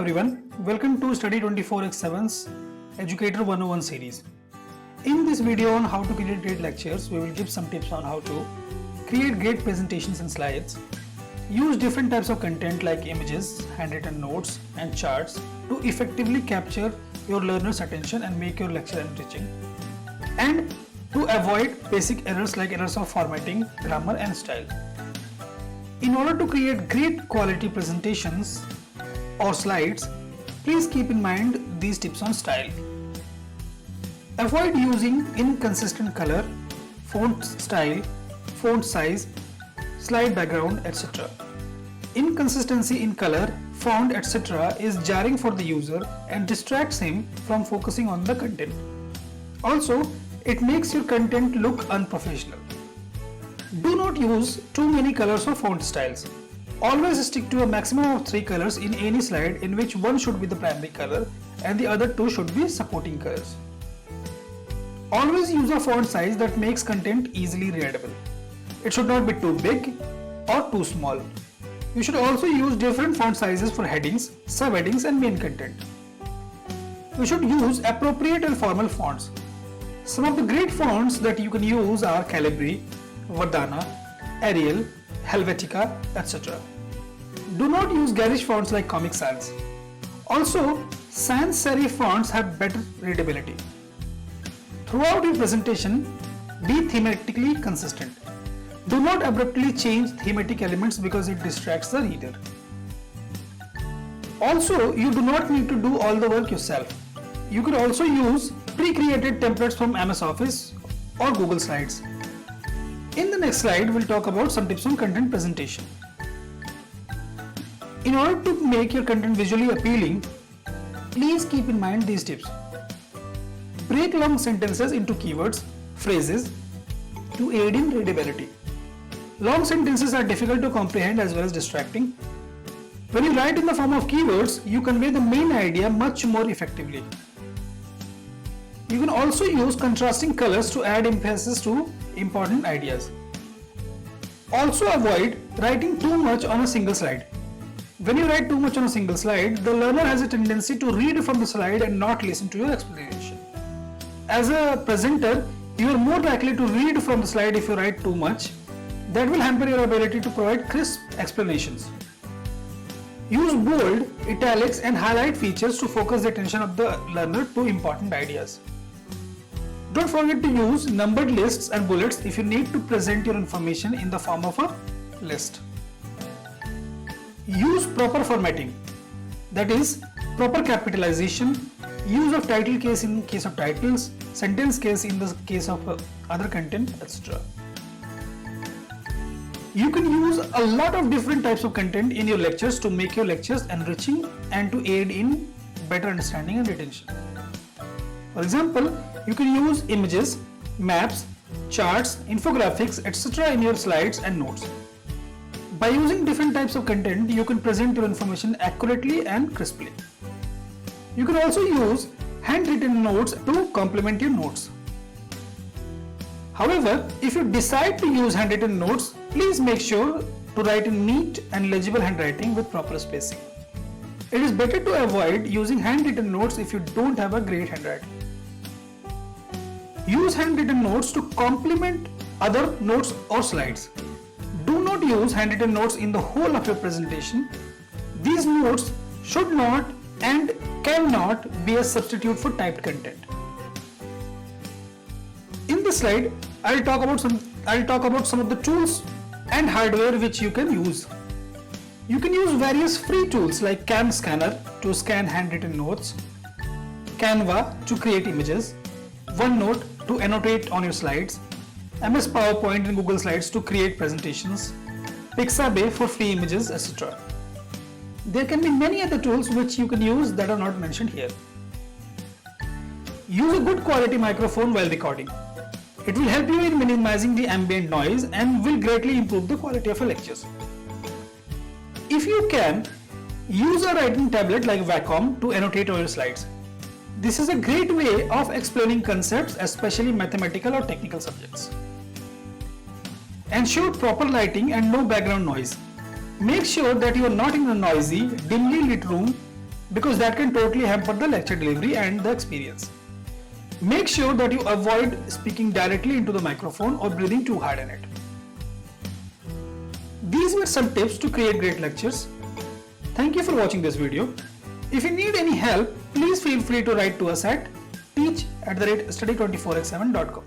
everyone, welcome to Study 24x7's Educator 101 series. In this video on how to create great lectures, we will give some tips on how to create great presentations and slides, use different types of content like images, handwritten notes and charts to effectively capture your learner's attention and make your lecture enriching, and to avoid basic errors like errors of formatting, grammar and style. In order to create great quality presentations or slides, please keep in mind these tips on style. Avoid using inconsistent color, font style, font size, slide background, etc. Inconsistency in color, font, etc. is jarring for the user and distracts him from focusing on the content. Also, it makes your content look unprofessional. Do not use too many colors or font styles. Always stick to a maximum of 3 colors in any slide, in which one should be the primary color and the other 2 should be supporting colors. Always use a font size that makes content easily readable. It should not be too big or too small. You should also use different font sizes for headings, subheadings and main content. You should use appropriate and formal fonts. Some of the great fonts that you can use are Calibri, Verdana, Arial, Helvetica, etc. Do not use garish fonts like Comic Sans. Also, sans serif fonts have better readability. Throughout your presentation, be thematically consistent. Do not abruptly change thematic elements because it distracts the reader. Also, you do not need to do all the work yourself. You could also use pre-created templates from MS Office or Google Slides. In the next slide, we'll talk about some tips on content presentation. In order to make your content visually appealing, please keep in mind these tips. Break long sentences into keywords, phrases to aid in readability. Long sentences are difficult to comprehend as well as distracting. When you write in the form of keywords, you convey the main idea much more effectively. You can also use contrasting colors to add emphasis to important ideas. Also avoid writing too much on a single slide. When you write too much on a single slide, the learner has a tendency to read from the slide and not listen to your explanation. As a presenter, you are more likely to read from the slide if you write too much. That will hamper your ability to provide crisp explanations. Use bold, italics and highlight features to focus the attention of the learner to important ideas. Don't forget to use numbered lists and bullets if you need to present your information in the form of a list. Use proper formatting, that is, proper capitalization, use of title case in case of titles, sentence case in the case of other content, etc. You can use a lot of different types of content in your lectures to make your lectures enriching and to aid in better understanding and retention. For example, you can use images, maps, charts, infographics, etc. in your slides and notes. By using different types of content, you can present your information accurately and crisply. You can also use handwritten notes to complement your notes. However, if you decide to use handwritten notes, please make sure to write in neat and legible handwriting with proper spacing. It is better to avoid using handwritten notes if you don't have a great handwriting. Use handwritten notes to complement other notes or slides. Do not use handwritten notes in the whole of your presentation. These notes should not and cannot be a substitute for typed content. In this slide, I'll talk about some of the tools and hardware which you can use. You can use various free tools like Cam Scanner to scan handwritten notes, Canva to create images, OneNote to annotate on your slides, MS PowerPoint and Google Slides to create presentations, Pixabay for free images, etc. There can be many other tools which you can use that are not mentioned here. Use a good quality microphone while recording. It will help you in minimizing the ambient noise and will greatly improve the quality of your lectures. If you can, use a writing tablet like Wacom to annotate on your slides. This is a great way of explaining concepts, especially mathematical or technical subjects. Ensure proper lighting and no background noise. Make sure that you are not in a noisy, dimly lit room because that can totally hamper the lecture delivery and the experience. Make sure that you avoid speaking directly into the microphone or breathing too hard in it. These were some tips to create great lectures. Thank you for watching this video. If you need any help, please feel free to write to us at teach@study24x7.com.